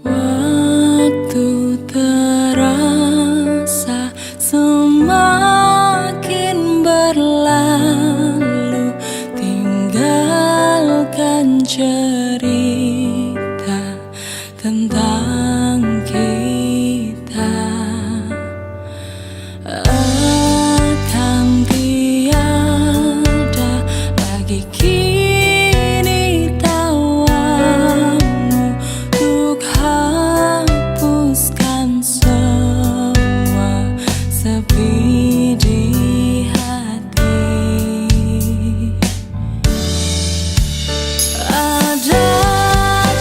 Waktu terasa semakin berlalu, tinggalkan cerita tentang kita. Akan tiada lagi kini tawamu untuk hapuskan semua sepi di hati. Ada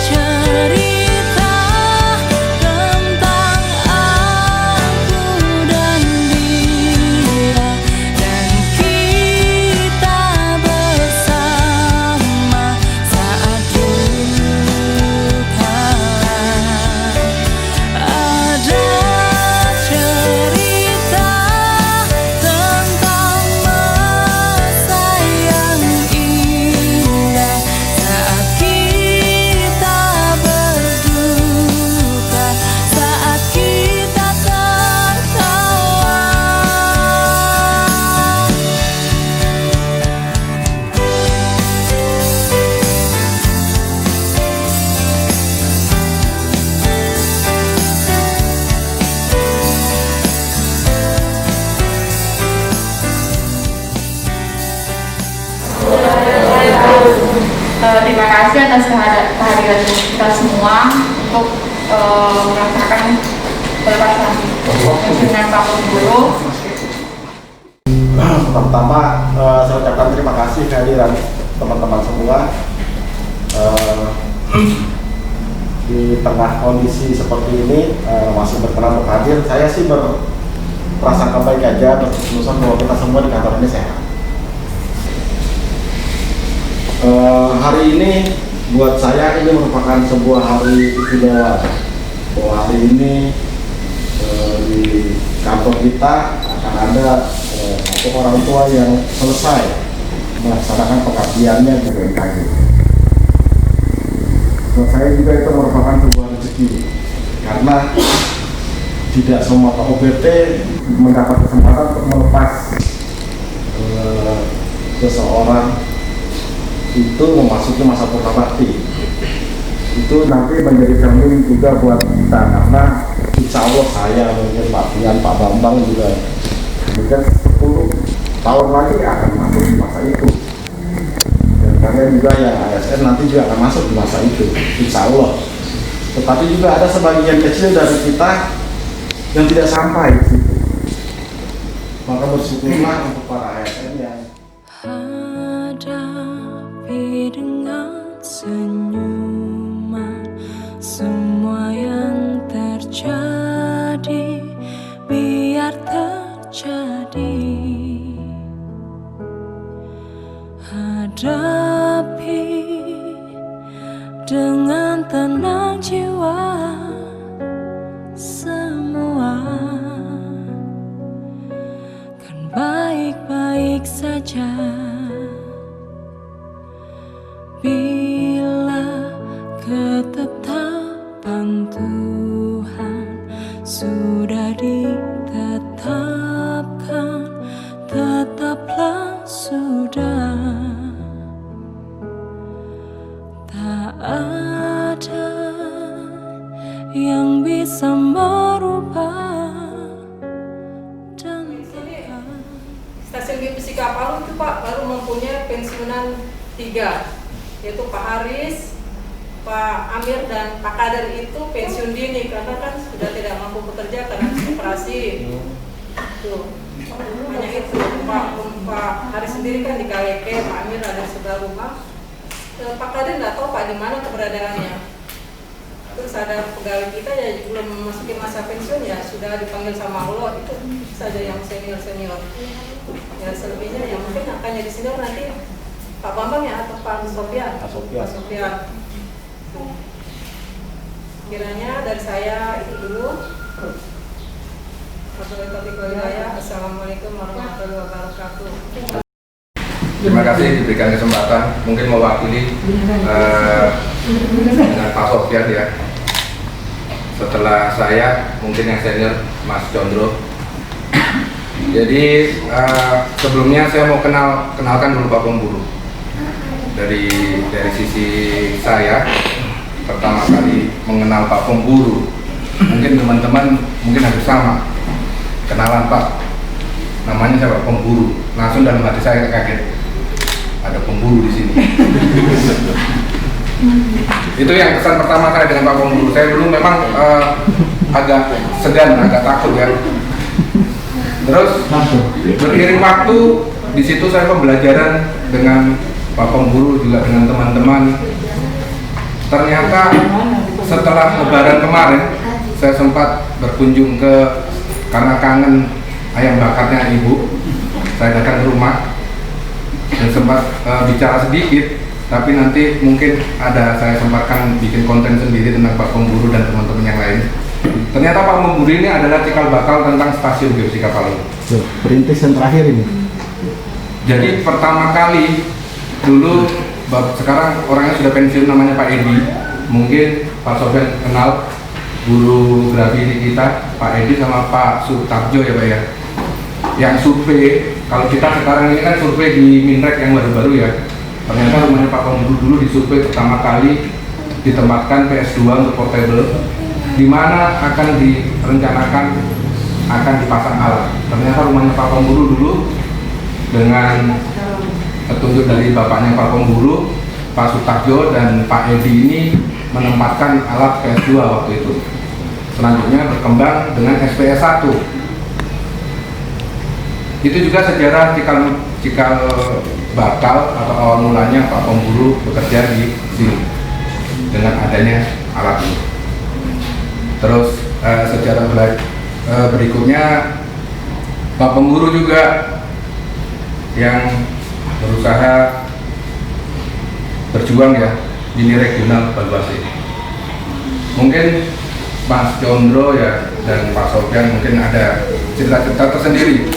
cerita tentang aku dan dia, dan kita bersama saat duka. Ada cerita tentang masa yang indah saat kita berduka, saat kita tertawa. Terima kasih atas kehadiran kita semua untuk merasakan pelepasan pensiunan Pak Guru. Pertama, saya ucapkan terima kasih kehadiran teman-teman semua. Di tengah kondisi seperti ini masih berkenan untuk hadir. Saya sih berprasangka baik aja, berkesan bahwa kita semua di kantor ini sehat. Hari ini buat saya ini merupakan sebuah hari istimewa. Bahwa hari ini di kantor kita akan ada satu orang tua yang selesai melaksanakan pengabdiannya di BMKG. Buat saya juga itu merupakan sebuah rezeki, karena tidak semua OBT mendapat kesempatan untuk melepas seseorang itu memasuki masa purnabakti. Itu nanti menjadi cermin juga buat kita, karena insya Allah saya mungkin Pak Pian, Pak Bambang juga mungkin 10 tahun lagi akan masuk di masa itu, dan kalian juga yang ASN nanti juga akan masuk di masa itu, insya Allah. Tetapi juga ada sebagian kecil dari kita yang tidak sampai di situ. Maka bersyukurlah untuk para ASN yang Hadapi dengan senyuman semua yang terjadi, biar terjadi. Hadapi dengan tenang jiwa semua, kan baik-baik saja. Bila ketetapan Tuhan sudah ditetapkan, tetaplah sudah. Tak ada yang bisa merubah dan Stasiun Geofisika Palu itu Pak baru mempunyai pensiunan 3, yaitu Pak Haris, Pak Amir, dan Pak Kader. Itu pensiun dini karena kan sudah tidak mampu bekerja karena operasi. Tuh, hanya itu. Pak Haris sendiri kan di Kaleke, Pak Amir ada di sebelah rumah. Pak Kader nggak tahu Pak di mana keberadaannya. Terus ada pegawai kita ya belum memasuki masa pensiun ya sudah dipanggil sama Allah, itu saja yang senior. Ya selebihnya ya mungkin akan jadi senior nanti Pak Bambang ya atau Pak Sofian. Pak Sofian. Kiranya dari saya itu dulu. Assalamualaikum warahmatullahi wabarakatuh. Terima kasih diberikan kesempatan, mungkin mewakili dengan Pak Sofyan ya. Setelah saya, mungkin yang senior Mas Condro. Jadi sebelumnya saya mau kenalkan dulu Pak Pemburu. Dari sisi saya, pertama kali mengenal Pak Pemburu, mungkin teman-teman mungkin hampir sama. Kenalan Pak, namanya saya Pak Pemburu. Langsung dalam hati saya kaget, ada pemburu di sini. Itu yang kesan pertama saya dengan Pak Pemburu. Saya dulu memang agak segan, agak takut ya. Terus beriring waktu di situ saya pembelajaran dengan Pak Pemburu juga dengan teman-teman. Ternyata setelah Lebaran kemarin saya sempat berkunjung karena kangen ayam bakarnya Ibu. Saya datang ke rumah dan sempat bicara sedikit, tapi nanti mungkin saya sempatkan bikin konten sendiri tentang Pak Pemburu dan teman-teman yang lain. Ternyata Pak Pemburu ini adalah cikal bakal tentang stasiun geofisika Palu. Perintis yang terakhir ini. Jadi pertama kali dulu, sekarang orangnya sudah pensiun, namanya Pak Edi. Mungkin Pak Sofyan kenal guru grafi kita, Pak Edi sama Pak Sutarjo ya Pak ya. Yang survei, kalau kita sekarang ini kan survei di Minrek yang baru-baru ya. Ternyata rumahnya Pak Pemburu dulu disurvei pertama kali ditempatkan PS2 untuk portable, di mana akan direncanakan akan dipasang alat. Ternyata rumahnya Pak Pemburu dulu dengan petunjuk dari bapaknya Pak Pemburu, Pak Sutarjo dan Pak Edi ini menempatkan alat PS2 waktu itu. Selanjutnya berkembang dengan SPS 1. Itu juga sejarah cikal bakal atau awal mulanya Pak Pemburu bekerja di sini dengan adanya alat ini. Terus sejarah berikutnya Pak Pemburu juga yang berusaha berjuang ya di regional Banyuasin. Mungkin Mas Condro ya dan Pak Sofyan mungkin ada cerita-cerita tersendiri.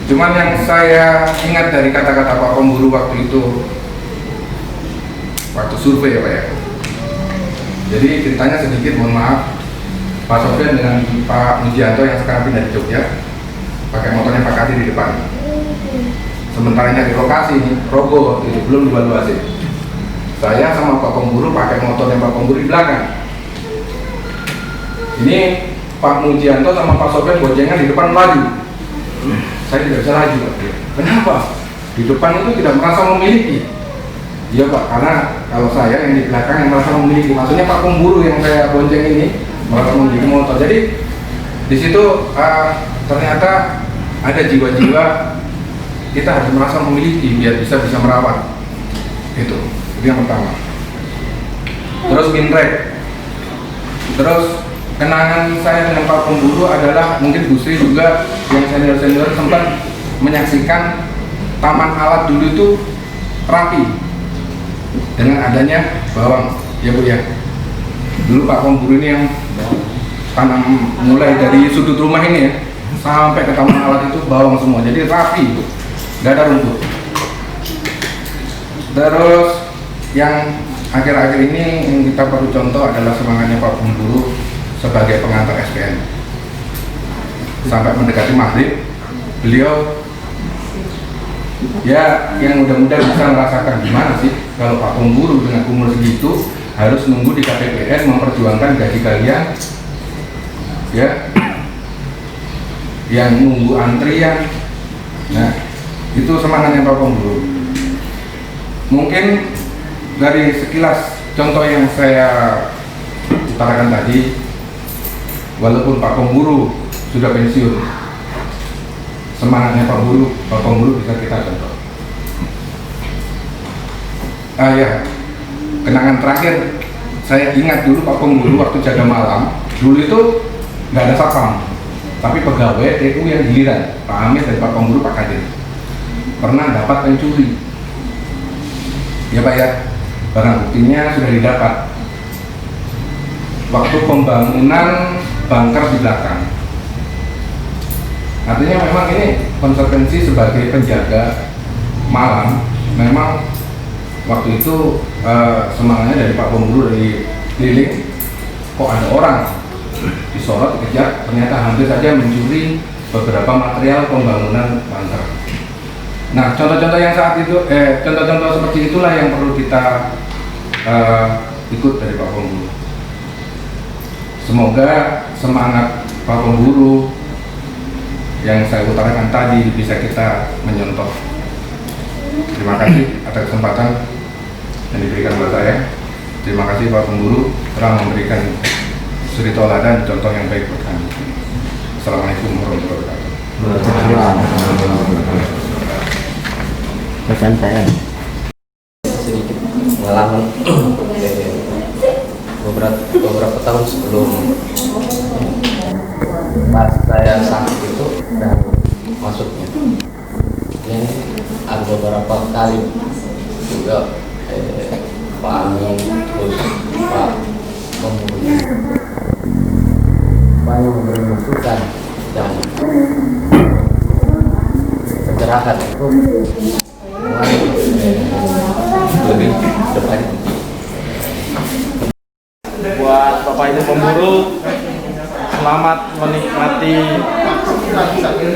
Cuman yang saya ingat dari kata-kata Pak Pemburu waktu itu, waktu survei ya Pak ya. Jadi ceritanya sedikit, mohon maaf. Pak Sofyan dengan Pak Mujianto yang sekarang pindah di Jogja, pakai motornya Pak Kadir di depan. Sementaranya di lokasi ini, Rogo waktu itu, belum divaluasi. Saya sama Pak Pemburu pakai motornya Pak Pemburu di belakang. Ini Pak Mujianto sama Pak Sofyan boncengan di depan laju. Saya tidak bisa laju Pak. Kenapa? Di depan itu tidak merasa memiliki. Iya Pak, karena kalau saya yang di belakang yang merasa memiliki. Maksudnya Pak Pemburu yang saya bonceng ini merasa memiliki motor. Jadi di situ ternyata ada jiwa-jiwa kita harus merasa memiliki biar bisa merawat. Itu yang pertama. Terus Minrek. Terus kenangan saya dengan Pak Pemburu adalah mungkin Bu Sri juga yang senior-senior sempat menyaksikan taman alat dulu itu rapi dengan adanya bawang ya Bu ya. Dulu Pak Pemburu ini yang tanam mulai dari sudut rumah ini ya sampai ke taman alat itu bawang semua, jadi rapi, nggak ada rumput. Terus yang akhir-akhir ini yang kita perlu contoh adalah semangatnya Pak Pemburu sebagai pengantar SPN. Sampai mendekati maghrib, beliau ya yang mudah-mudahan bisa merasakan gimana sih kalau Pak Pemburu dengan umur segitu harus nunggu di KPPN memperjuangkan gaji kalian ya, yang nunggu antrian. Nah itu semangatnya Pak Pemburu. Mungkin dari sekilas contoh yang saya utarakan tadi, walaupun Pak Pemburu sudah pensiun, semangatnya Pak Pemburu bisa kita contoh. Ya, kenangan terakhir saya ingat dulu Pak Pemburu waktu jaga malam, dulu itu nggak ada satpam, tapi pegawai TU yang giliran, Pak Amir dan Pak Pemburu Pak Kadir pernah dapat pencuri. Ya Pak ya, barang buktinya sudah didapat waktu pembangunan bunker di belakang. Artinya memang ini konsekuensi sebagai penjaga malam, memang waktu itu semangatnya dari Pak Pemburu dari keliling, kok ada orang disorot, dikejar, ternyata hampir saja mencuri beberapa material pembangunan banter. Nah, contoh-contoh yang saat itu, contoh-contoh seperti itulah yang perlu kita ikut dari Pak Pemburu. Semoga semangat Pak Pemburu yang saya utarakan tadi bisa kita menyontoh. Terima kasih atas kesempatan yang diberikan kepada saya. Terima kasih Pak Pemburu telah memberikan suri tauladan contoh yang baik buat kami. Assalamualaikum warahmatullahi wabarakatuh. Persantaan sedikit pengalaman beberapa tahun sebelum pas saya sakit itu dan masuknya ini ada beberapa kali juga Pak Amin terus Pak Pemburu banyak memberi masukan dan pencerahan itu lebih depan. Buat Bapak Ibu Pemburu, selamat menikmati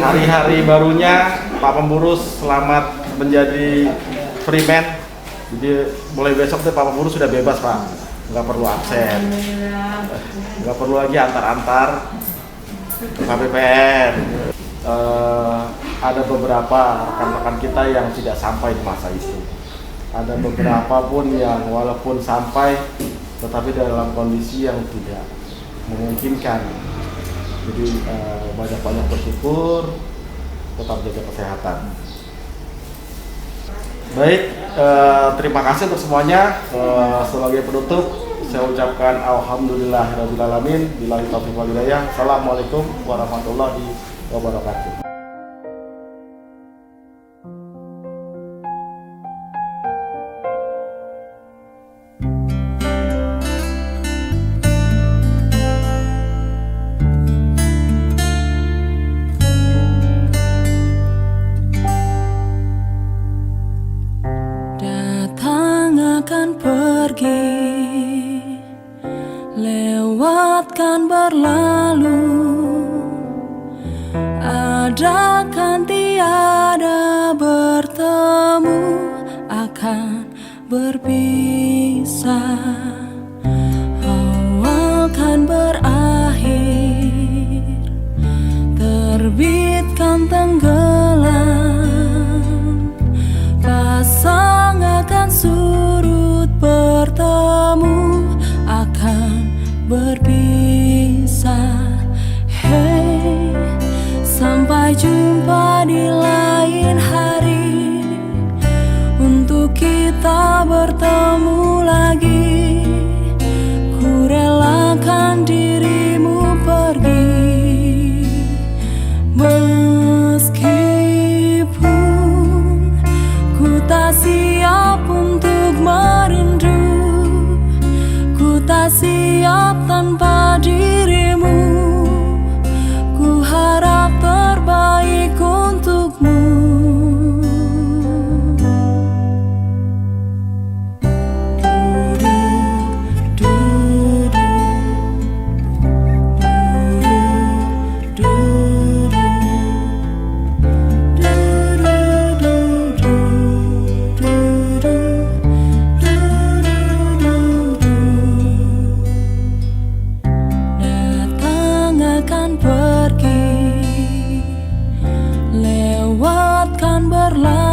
hari-hari barunya. Pak Pemburu selamat menjadi freeman. Jadi mulai besok Pak Pemburu sudah bebas Pak, nggak perlu absen, nggak perlu lagi antar-antar KPPN. Ada beberapa rekan-rekan kita yang tidak sampai di masa itu. Ada beberapa pun yang walaupun sampai tetapi dalam kondisi yang tidak memungkinkan. Jadi banyak-banyak bersyukur, tetap jaga kesehatan. Baik, terima kasih untuk semuanya. Sebagai penutup, saya ucapkan alhamdulillahirrahmanirrahim. Billahi taufiq wal hidayah. Assalamualaikum warahmatullahi wabarakatuh. Akan pergi, lewatkan berlalu, ada kan tiada bertemu, akan berpisah, awal kan berakhir, terbitkan tenggelam, pasang akan surut bertemu, akan berpisah. Hey, sampai jumpa di lain hari, untuk kita bertemu lagi. Ku relakan dirimu pergi, meskipun ku tak siap untuk merindu, ku tak siap tanpa dirimu, ku harap terbaik untukmu. Pergi, lewatkan berlalu.